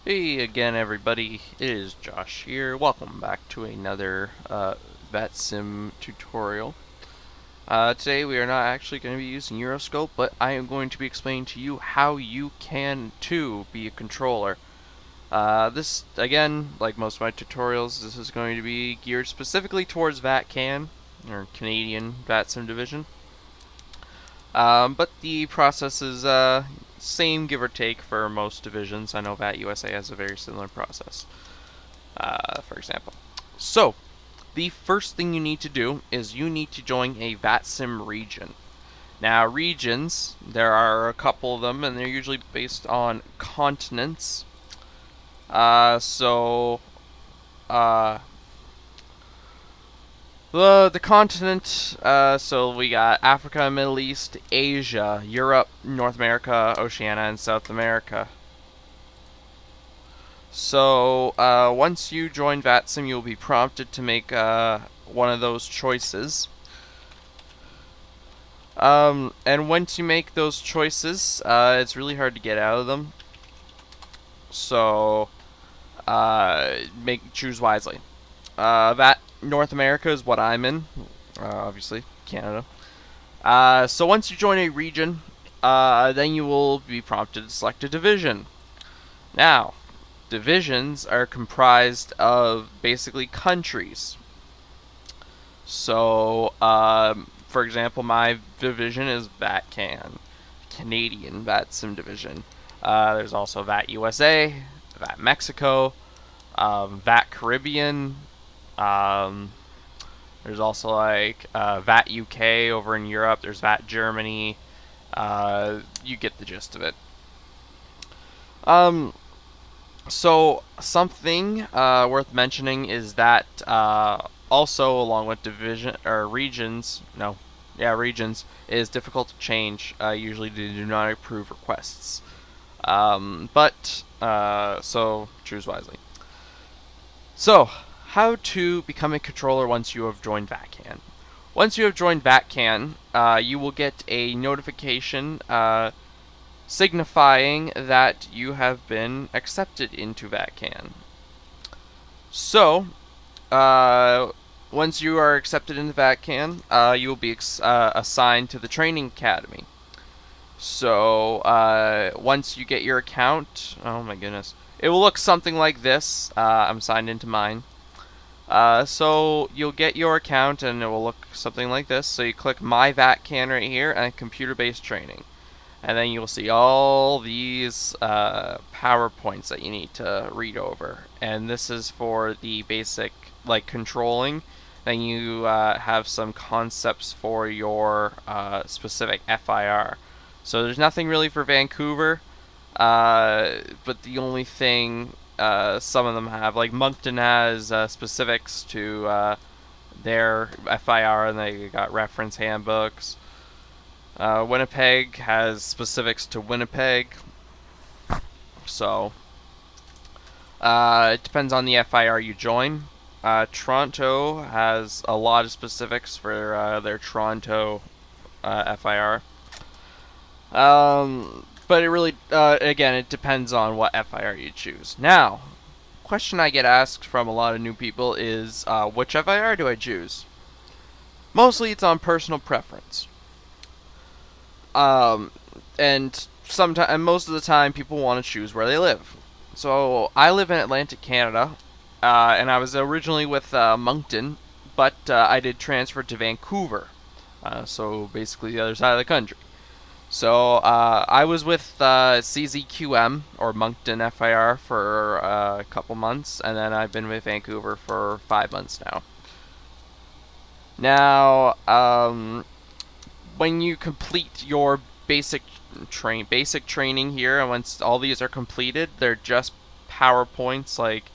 Hey again, everybody. It is Josh here. Welcome back to another VATSIM tutorial. Today we are not actually going to be using Euroscope, but I am going to be explaining to you how you can too be a controller. This, again, like most of my tutorials, this is going to be geared specifically towards VATCAN, or Canadian VATSIM division. But the process is same, give or take, for most divisions. I know VAT USA has a very similar process, for example. So, the first thing you need to do is you need to join a VATSIM region. Now, regions, there are a couple of them, and they're usually based on continents. The continent, so we got Africa, Middle East, Asia, Europe, North America, Oceania, and South America. So, once you join VATSIM, you'll be prompted to make one of those choices. And once you make those choices, it's really hard to get out of them. So, choose wisely. North America is what I'm in, obviously, Canada. So once you join a region, then you will be prompted to select a division. Now, divisions are comprised of basically countries. So, for example, my division is VATCAN, Canadian VATSIM division. There's also VAT USA, VAT Mexico, VAT Caribbean. There's also like VAT UK over in Europe. There's VAT Germany. You get the gist of it. So something worth mentioning is that also, along with regions, is difficult to change. Usually, they do not approve requests. So choose wisely. So, how to become a controller once you have joined VATCAN. Once you have joined VATCAN, you will get a notification signifying that you have been accepted into VATCAN. So, once you are accepted into VATCAN, you will be assigned to the training academy. So, once you get your account, oh my goodness, it will look something like this. I'm signed into mine. So you'll get your account and it will look something like this. So you click My VATCAN right here and computer-based training. And then you'll see all these PowerPoints that you need to read over. And this is for the basic, like, controlling. Then you have some concepts for your specific FIR. So there's nothing really for Vancouver, but the only thing some of them have, like Moncton has specifics to their FIR, and they got reference handbooks. Winnipeg has specifics to Winnipeg. So it depends on the FIR you join. Toronto has a lot of specifics for their Toronto FIR. But it really, again, it depends on what FIR you choose. Now, question I get asked from a lot of new people is, which FIR do I choose? Mostly it's on personal preference. And most of the time people want to choose where they live. So, I live in Atlantic Canada, and I was originally with Moncton, but I did transfer to Vancouver. So, basically the other side of the country. So, I was with CZQM, or Moncton FIR, for a couple months, and then I've been with Vancouver for 5 months now. Now, when you complete your basic training here, and once all these are completed, they're just PowerPoints, like,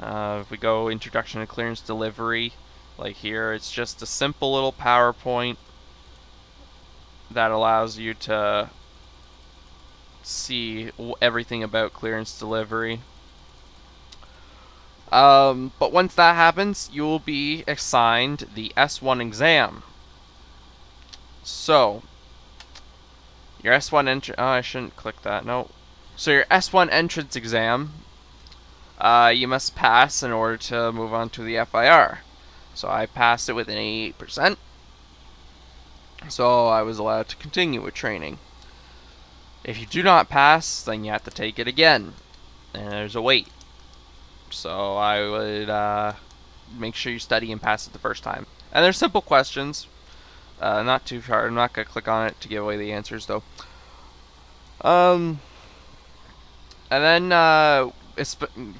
if we go Introduction to Clearance Delivery, like here, it's just a simple little PowerPoint that allows you to see everything about clearance delivery. But once that happens, you will be assigned the S1 exam. So, your S1 I shouldn't click that, no. So your S1 entrance exam you must pass in order to move on to the FIR. So I passed it with an 88%. So I was allowed to continue with training. If you do not pass, then you have to take it again, and there's a wait. So I would make sure you study and pass it the first time. And they're simple questions, not too hard. I'm not gonna click on it to give away the answers though. And then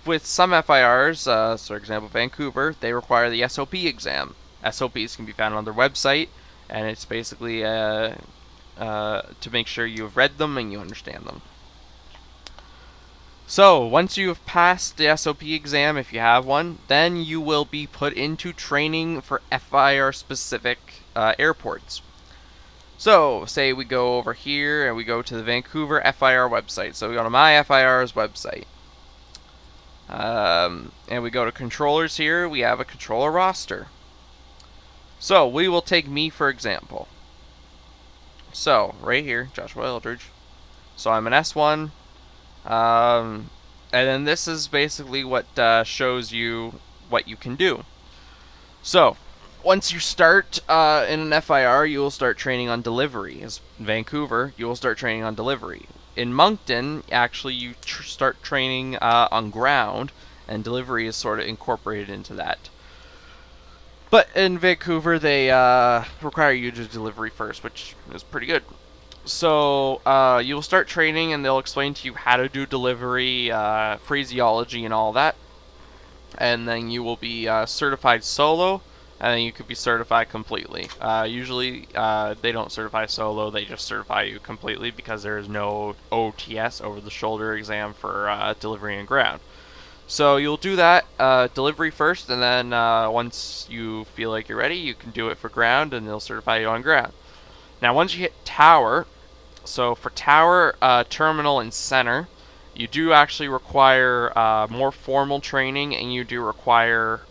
with some FIRs, for example Vancouver, they require the SOP exam. SOPs can be found on their website, and it's basically to make sure you have read them and you understand them. So, once you have passed the SOP exam, if you have one, then you will be put into training for FIR-specific airports. So, say we go over here and we go to the Vancouver FIR website. So, we go to my FIR's website. And we go to controllers here. We have a controller roster. So, we will take me for example. So, right here, Joshua Eldridge. So, I'm an S1. And then this is basically what shows you what you can do. So, once you start in an FIR, you will start training on delivery. As in Vancouver, you will start training on delivery. In Moncton, actually, you start training on ground, and delivery is sort of incorporated into that. But in Vancouver, they require you to do delivery first, which is pretty good. So you will start training, and they'll explain to you how to do delivery, phraseology, and all that. And then you will be certified solo, and then you could be certified completely. Usually they don't certify solo, they just certify you completely because there is no OTS, over-the-shoulder exam for delivery and ground. So you'll do that delivery first, and then once you feel like you're ready, you can do it for ground, and they'll certify you on ground. Now, once you hit tower, so for tower, terminal, and center, you do actually require more formal training, and you do require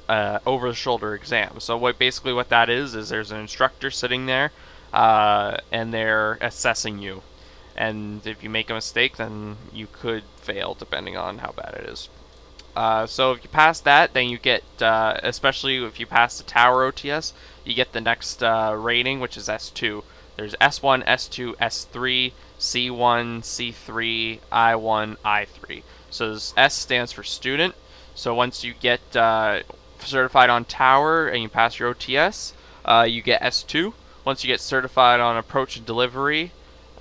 over-the-shoulder exam. So basically what that is there's an instructor sitting there, and they're assessing you. And if you make a mistake, then you could fail, depending on how bad it is. So if you pass that, then you get, especially if you pass the tower OTS, you get the next rating, which is S2. There's S1, S2, S3, C1, C3, I1, I3. So this S stands for student. So once you get certified on tower and you pass your OTS, you get S2. Once you get certified on approach and delivery,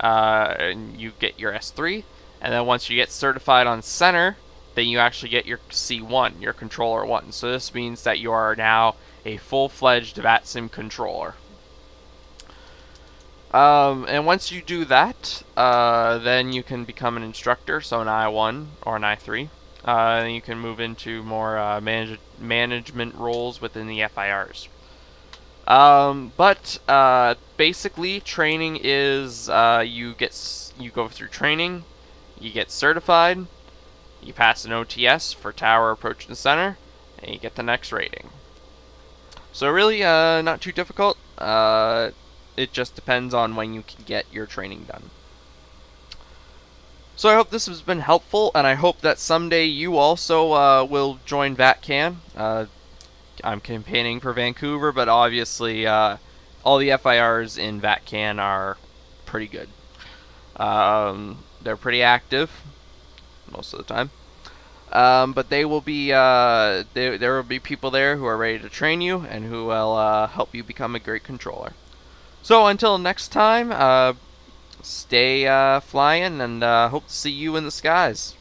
you get your S3. And then once you get certified on center, then you actually get your C1, your controller 1. So this means that you are now a full-fledged VATSIM controller. And once you do that, then you can become an instructor, so an I1 or an I3. And you can move into more management roles within the FIRs. But basically, training is you go through training, you get certified, you pass an OTS for tower, approach, and center, and you get the next rating. So really, not too difficult. It just depends on when you can get your training done. So I hope this has been helpful, and I hope that someday you also will join VATCAN. I'm campaigning for Vancouver, but obviously all the FIRs in VATCAN are pretty good. They're pretty active most of the time. But they will be there will be people there who are ready to train you and who will help you become a great controller. So until next time, stay flying, and hope to see you in the skies.